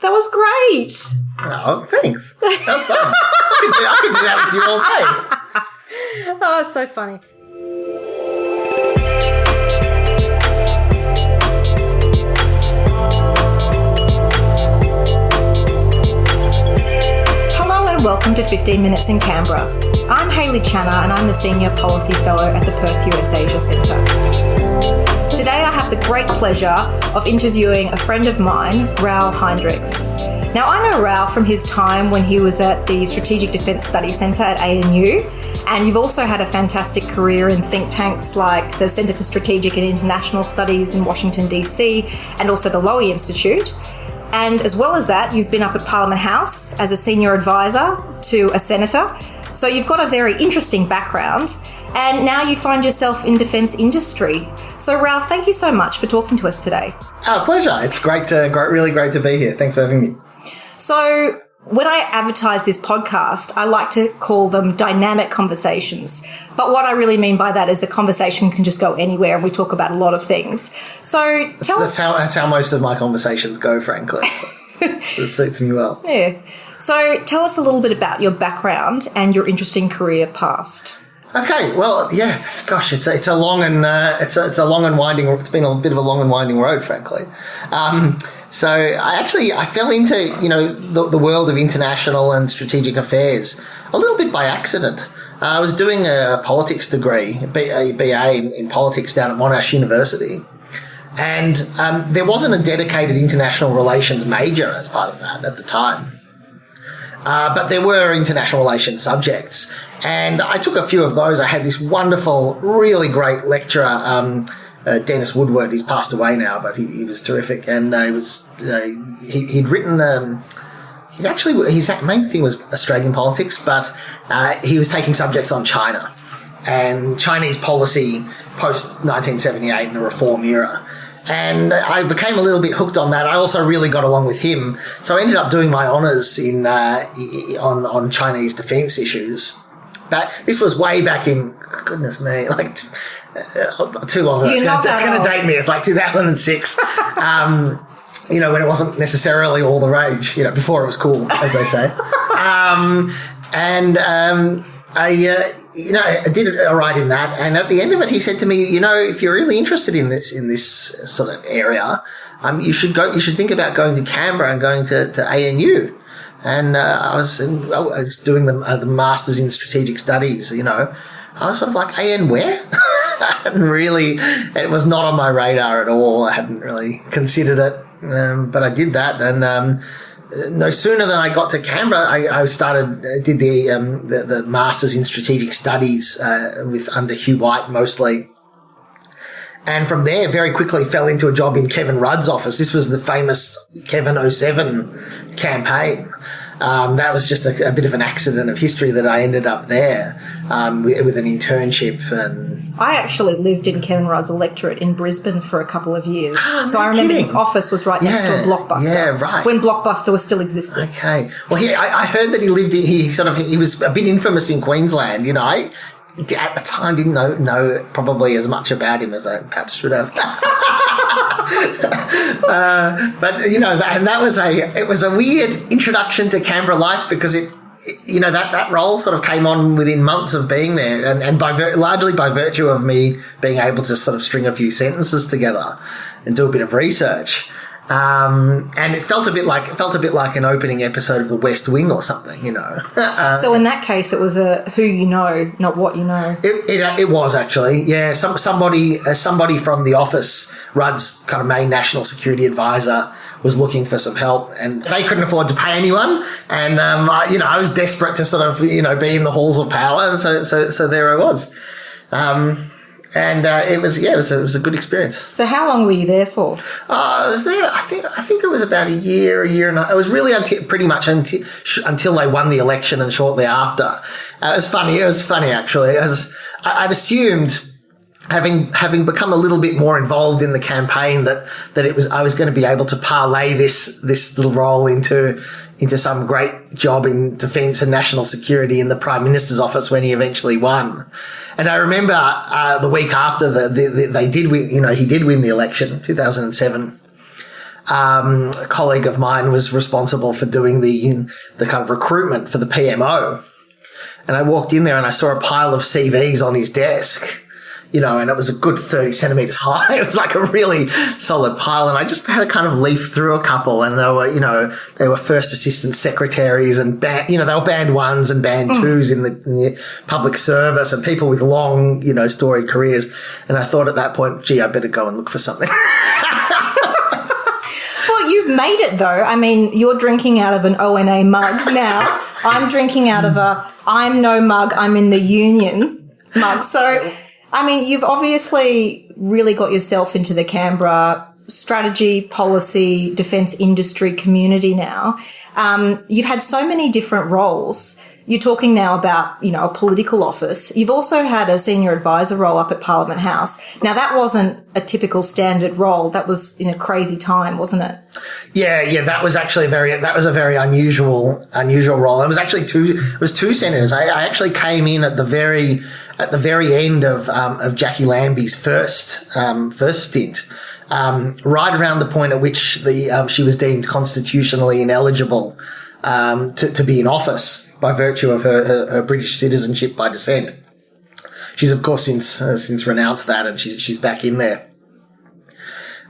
That was great. Oh, thanks. That was fun. I could do that with you all day. Oh, it's so funny. Hello and welcome to 15 Minutes in Canberra. I'm Hayley Channer and I'm the Senior Policy Fellow at the Perth US Asia Centre. Today I have the great pleasure of interviewing a friend of mine, Raoul Heinrichs. Now I know Raoul from his time when he was at the Strategic Defence Study Centre at ANU, and you've also had a fantastic career in think tanks like the Centre for Strategic and International Studies in Washington DC and also the Lowy Institute. And as well as that, you've been up at Parliament House as a senior advisor to a senator. So you've got a very interesting background. And now you find yourself in defence industry. So, Raoul, thank you so much for talking to us today. Pleasure. It's really great to be here. Thanks for having me. So, when I advertise this podcast, I like to call them dynamic conversations. But what I really mean by that is the conversation can just go anywhere and we talk about a lot of things. So, that's how most of my conversations go, frankly. So it suits me well. Yeah. So, tell us a little bit about your background and your interesting career past. Okay, well, yeah, gosh, it's a long and winding. It's been a bit of a long and winding road, frankly. So I fell into the world of international and strategic affairs a little bit by accident. I was doing a politics degree, a BA in politics down at Monash University, and there wasn't a dedicated international relations major as part of that at the time. But there were international relations subjects, and I took a few of those. I had this wonderful, really great lecturer, Dennis Woodward. He's passed away now, but he was terrific, and he'd written. His main thing was Australian politics, but he was taking subjects on China and Chinese policy post 1978 in the reform era. And I became a little bit hooked on that. I also really got along with him. So I ended up doing my honours on Chinese defence issues. But this was way back in, goodness me, like too long ago. That's going to date me. It's like 2006. When it wasn't necessarily all the rage, before it was cool, as they say. I did it all right in that, and at the end of it, he said to me, if you're really interested in this sort of area, you should think about going to Canberra and going to ANU. And I was doing the Masters in Strategic Studies. I was sort of like, AN where? It was not on my radar at all. I hadn't really considered it, but I did that, and no sooner than I got to Canberra, I did the Masters in Strategic Studies under Hugh White mostly. And from there, very quickly fell into a job in Kevin Rudd's office. This was the famous Kevin 07 campaign. That was just a bit of an accident of history that I ended up there with an internship. And I actually lived in Kevin Rudd's electorate in Brisbane for a couple of years. So I remember his office was right next to a Blockbuster. Yeah, right. When Blockbuster was still existing. Okay. Well, I heard that he was a bit infamous in Queensland. At the time didn't know probably as much about him as I perhaps should have. But it was a weird introduction to Canberra life because that role sort of came on within months of being there, and largely by virtue of me being able to sort of string a few sentences together and do a bit of research. And it felt a bit like an opening episode of The West Wing or something, So in that case, it was a who you know, not what you know. It was actually, yeah. Somebody from the office, Rudd's kind of main national security advisor, was looking for some help, and they couldn't afford to pay anyone. And I was desperate to sort of be in the halls of power, and so there I was. And it was a good experience. So how long were you there for? I was there, I think it was about a year and a half. It was really pretty much until they won the election and shortly after. It was funny actually. I'd assumed, having become a little bit more involved in the campaign, that I was going to be able to parlay this little role into some great job in defence and national security in the Prime Minister's office when he eventually won. And I remember the week after he did win the election, 2007. a colleague of mine was responsible for doing the kind of recruitment for the PMO. And I walked in there and I saw a pile of CVs on his desk, and it was a good 30 centimeters high. It was like a really solid pile. And I just had to kind of leaf through a couple, and they were first assistant secretaries and they were band ones and band twos in the public service, and people with long, storied careers. And I thought at that point, gee, I better go and look for something. Well, you've made it though. I mean, you're drinking out of an ONA mug now. I'm drinking out of I'm no mug, I'm in the union mug. So, I mean, you've obviously really got yourself into the Canberra strategy, policy, defence industry community now. You've had so many different roles. You're talking now about, a political office. You've also had a senior advisor role up at Parliament House. Now, that wasn't a typical standard role. That was in a crazy time, wasn't it? Yeah. That was actually a very unusual role. It was actually two senators. I actually came in at the very end of Jacqui Lambie's first stint, right around the point at which she was deemed constitutionally ineligible, to be in office by virtue of her British citizenship by descent. She's of course since renounced that, and she's back in there.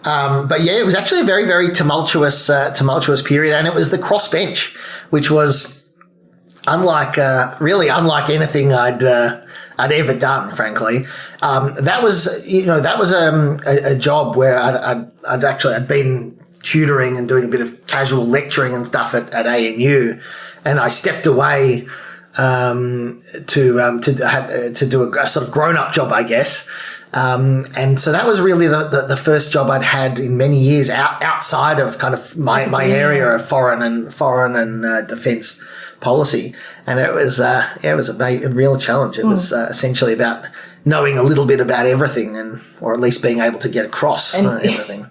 But yeah, it was actually a very, very tumultuous period, and it was the crossbench, which was really unlike anything I'd ever done, frankly. That was a job where I'd been tutoring and doing a bit of casual lecturing and stuff at ANU, and I stepped away to do a sort of grown-up job, I guess. And so that was really the first job I'd had in many years outside of kind of my area of foreign and defence policy. And it was a real challenge. It was essentially about knowing a little bit about everything, or at least being able to get across everything.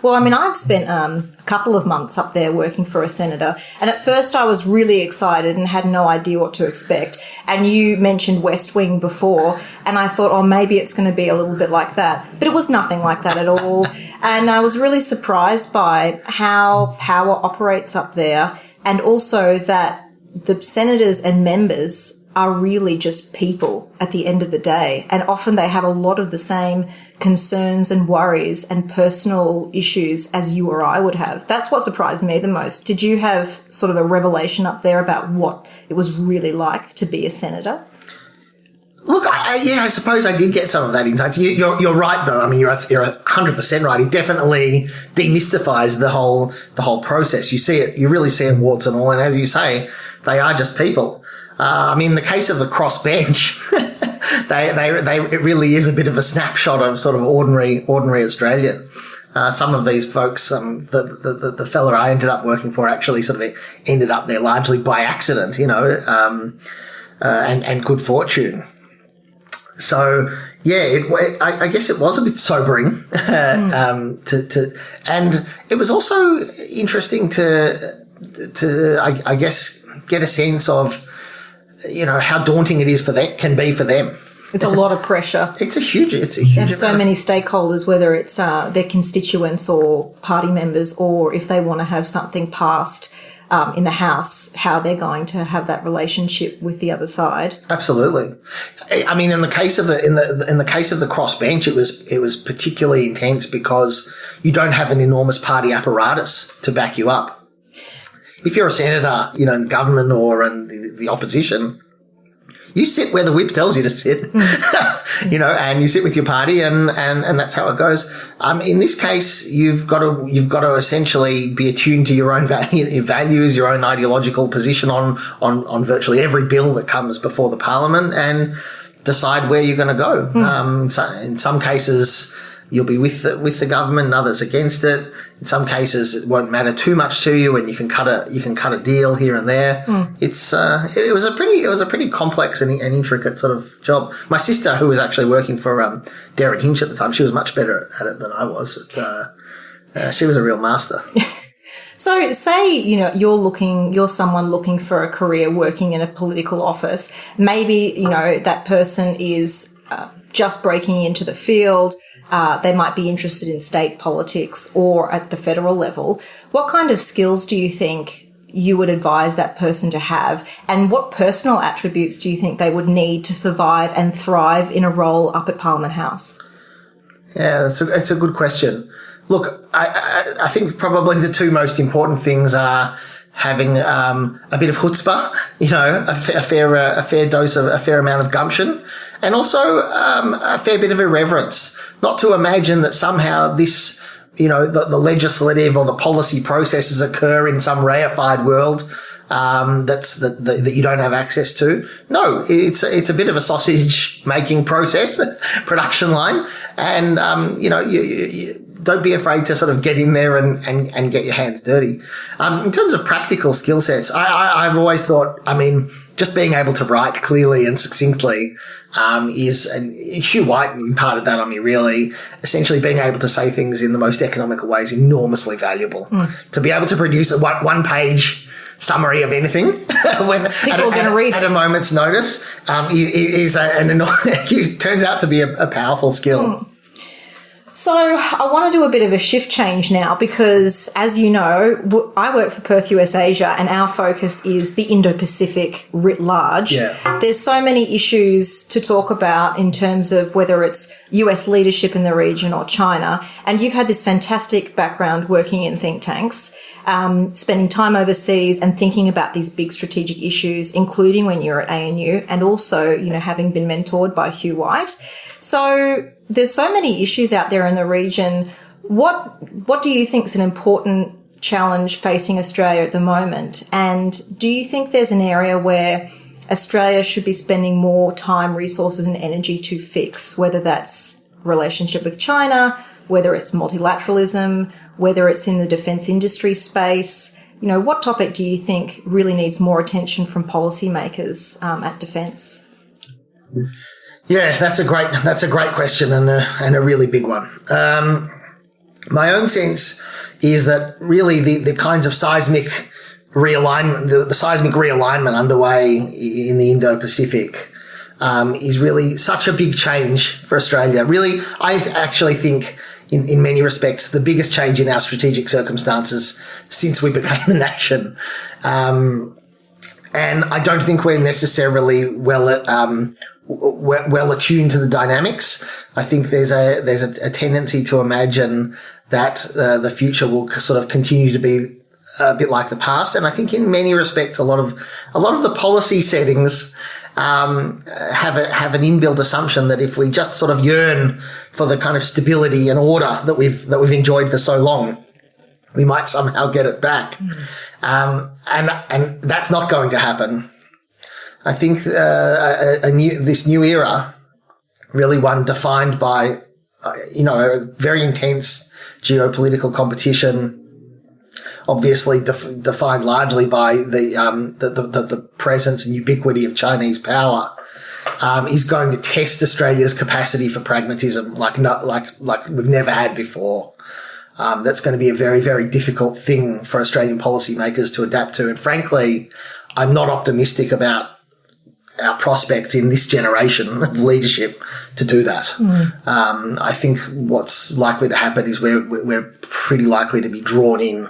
Well, I mean, I've spent a couple of months up there working for a senator, and at first I was really excited and had no idea what to expect. And you mentioned West Wing before, and I thought, oh, maybe it's going to be a little bit like that. But it was nothing like that at all. And I was really surprised by how power operates up there, and also that the senators and members are really just people at the end of the day. And often they have a lot of the same concerns and worries and personal issues as you or I would have. That's what surprised me the most. Did you have sort of a revelation up there about what it was really like to be a senator? Look, I suppose I did get some of that insight. You're right, though. I mean, you're 100% right. It definitely demystifies the whole process. You see it, you really see it warts and all. And as you say, they are just people. I mean, in the case of the crossbench, it really is a bit of a snapshot of sort of ordinary Australia. Some of these folks, the fella I ended up working for actually sort of ended up there largely by accident, and good fortune. So yeah, I guess it was a bit sobering, and it was also interesting to I guess get a sense of, how daunting it is can be for them. It's a lot of pressure. It's a huge. They have so many stakeholders, whether it's their constituents or party members, or if they want to have something passed in the House, how they're going to have that relationship with the other side. Absolutely. I mean, in the case of the crossbench, it was particularly intense because you don't have an enormous party apparatus to back you up. If you're a senator, in the government or in the opposition, you sit where the whip tells you to sit, and you sit with your party, and that's how it goes. In this case, you've got to essentially be attuned to your own values, your own ideological position on virtually every bill that comes before the Parliament, and decide where you're going to go. In some cases, you'll be with the government, and others against it. In some cases, it won't matter too much to you, and you can cut a deal here and there. It was a pretty complex and intricate sort of job. My sister, who was actually working for Darren Hinch at the time, she was much better at it than I was. She was a real master. So say, you're someone looking for a career working in a political office. Maybe, that person is just breaking into the field. they might be interested in state politics or at the federal level. What kind of skills do you think you would advise that person to have? And what personal attributes do you think they would need to survive and thrive in a role up at Parliament House? Yeah, it's a good question. Look, I think probably the two most important things are having a bit of chutzpah, a fair amount of gumption, and also a fair bit of irreverence. Not to imagine that somehow this, the legislative or the policy processes occur in some reified world that you don't have access to. No, it's a bit of a sausage making process, production line, and you don't be afraid to sort of get in there and get your hands dirty. In terms of practical skill sets, I've always thought, just being able to write clearly and succinctly is, and Hugh White imparted that on me really, essentially being able to say things in the most economical way is enormously valuable. To be able to produce a one-page summary of anything when people are going to read at a moment's notice it turns out to be a powerful skill. So I want to do a bit of a shift change now because, as you know, I work for Perth US Asia and our focus is the Indo-Pacific writ large. Yeah. There's so many issues to talk about in terms of whether it's US leadership in the region or China. And you've had this fantastic background working in think tanks, spending time overseas and thinking about these big strategic issues, including when you're at ANU and also, having been mentored by Hugh White. So there's so many issues out there in the region. What do you think is an important challenge facing Australia at the moment? And do you think there's an area where Australia should be spending more time, resources and energy to fix, whether that's relationship with China, whether it's multilateralism, whether it's in the defence industry space? What topic do you think really needs more attention from policymakers at defence? Yeah, that's a great question and a really big one. My own sense is that really the kinds of seismic realignment, the seismic realignment underway in the Indo-Pacific is really such a big change for Australia. Really, I actually think in many respects the biggest change in our strategic circumstances since we became a nation. And I don't think we're necessarily well attuned to the dynamics. I think there's a tendency to imagine that the future will sort of continue to be a bit like the past. And I think in many respects, a lot of the policy settings have an inbuilt assumption that if we just sort of yearn for the kind of stability and order that we've enjoyed for so long, we might somehow get it back. And that's not going to happen. I think this new era, really one defined by a very intense geopolitical competition, obviously defined largely by the presence and ubiquity of Chinese power, is going to test Australia's capacity for pragmatism like we've never had before. That's going to be a very, very difficult thing for Australian policymakers to adapt to. And frankly, I'm not optimistic about our prospects in this generation of leadership to do that. I think what's likely to happen is we're pretty likely to be drawn in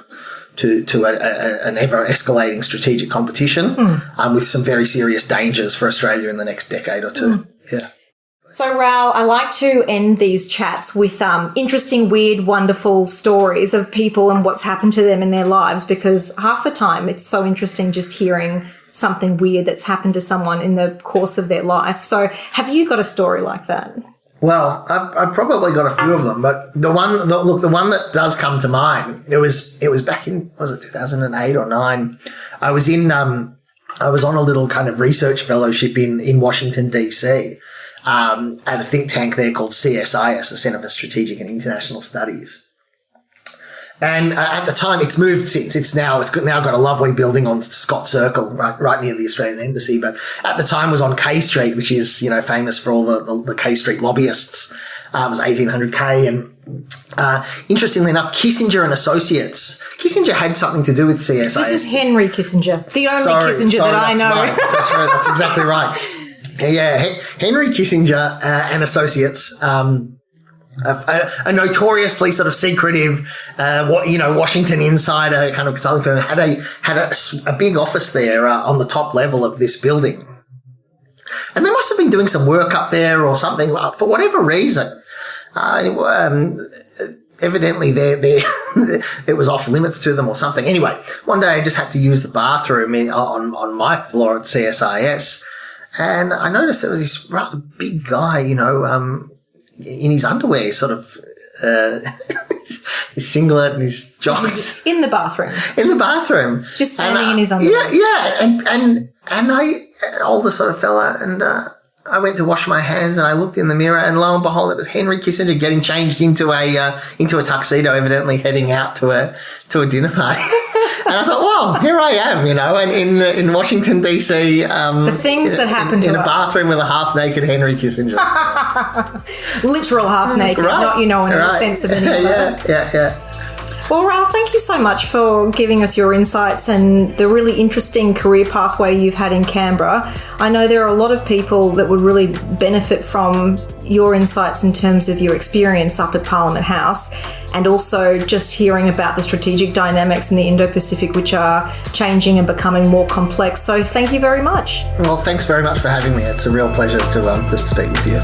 to an ever-escalating strategic competition with some very serious dangers for Australia in the next decade or two. Yeah. So, Raoul, I like to end these chats with interesting, weird, wonderful stories of people and what's happened to them in their lives, because half the time it's so interesting just hearing something weird that's happened to someone in the course of their life. So have you got a story like that? Well, I've probably got a few of them, but the one that does come to mind, it was back in, was it 2008 or 9? I was on a little kind of research fellowship in Washington, DC, at a think tank there called CSIS, the Centre for Strategic and International Studies. And at the time, it's moved since. It's now got a lovely building on Scott Circle, right near the Australian Embassy. But at the time, was on K Street, which is famous for all the K Street lobbyists. It was 1800 K, and interestingly enough, Kissinger and Associates. Kissinger had something to do with CSIS. This is Henry Kissinger, the only Kissinger that I know. Right. That's exactly right. Yeah, Henry Kissinger and Associates. a notoriously sort of secretive, Washington insider kind of consulting firm had a big office there on the top level of this building. And they must have been doing some work up there or something for whatever reason. Evidently, it was off limits to them or something. Anyway, one day I just had to use the bathroom on my floor at CSIS, and I noticed there was this rather big guy, in his underwear, sort of his singlet and his jocks. In the bathroom. In the bathroom. Just standing in his underwear. Yeah. And an older sort of fella, and I went to wash my hands and I looked in the mirror, and lo and behold, it was Henry Kissinger getting changed into a tuxedo, evidently heading out to a dinner party. And I thought, well, here I am, and in Washington DC, the things that happen to us. In a bathroom with a half-naked Henry Kissinger. Literal half-naked, right. Not, in the sense of any other. Yeah. Well, Raoul, thank you so much for giving us your insights and the really interesting career pathway you've had in Canberra. I know there are a lot of people that would really benefit from your insights in terms of your experience up at Parliament House, and also just hearing about the strategic dynamics in the Indo-Pacific, which are changing and becoming more complex. So thank you very much. Well, thanks very much for having me. It's a real pleasure to speak with you.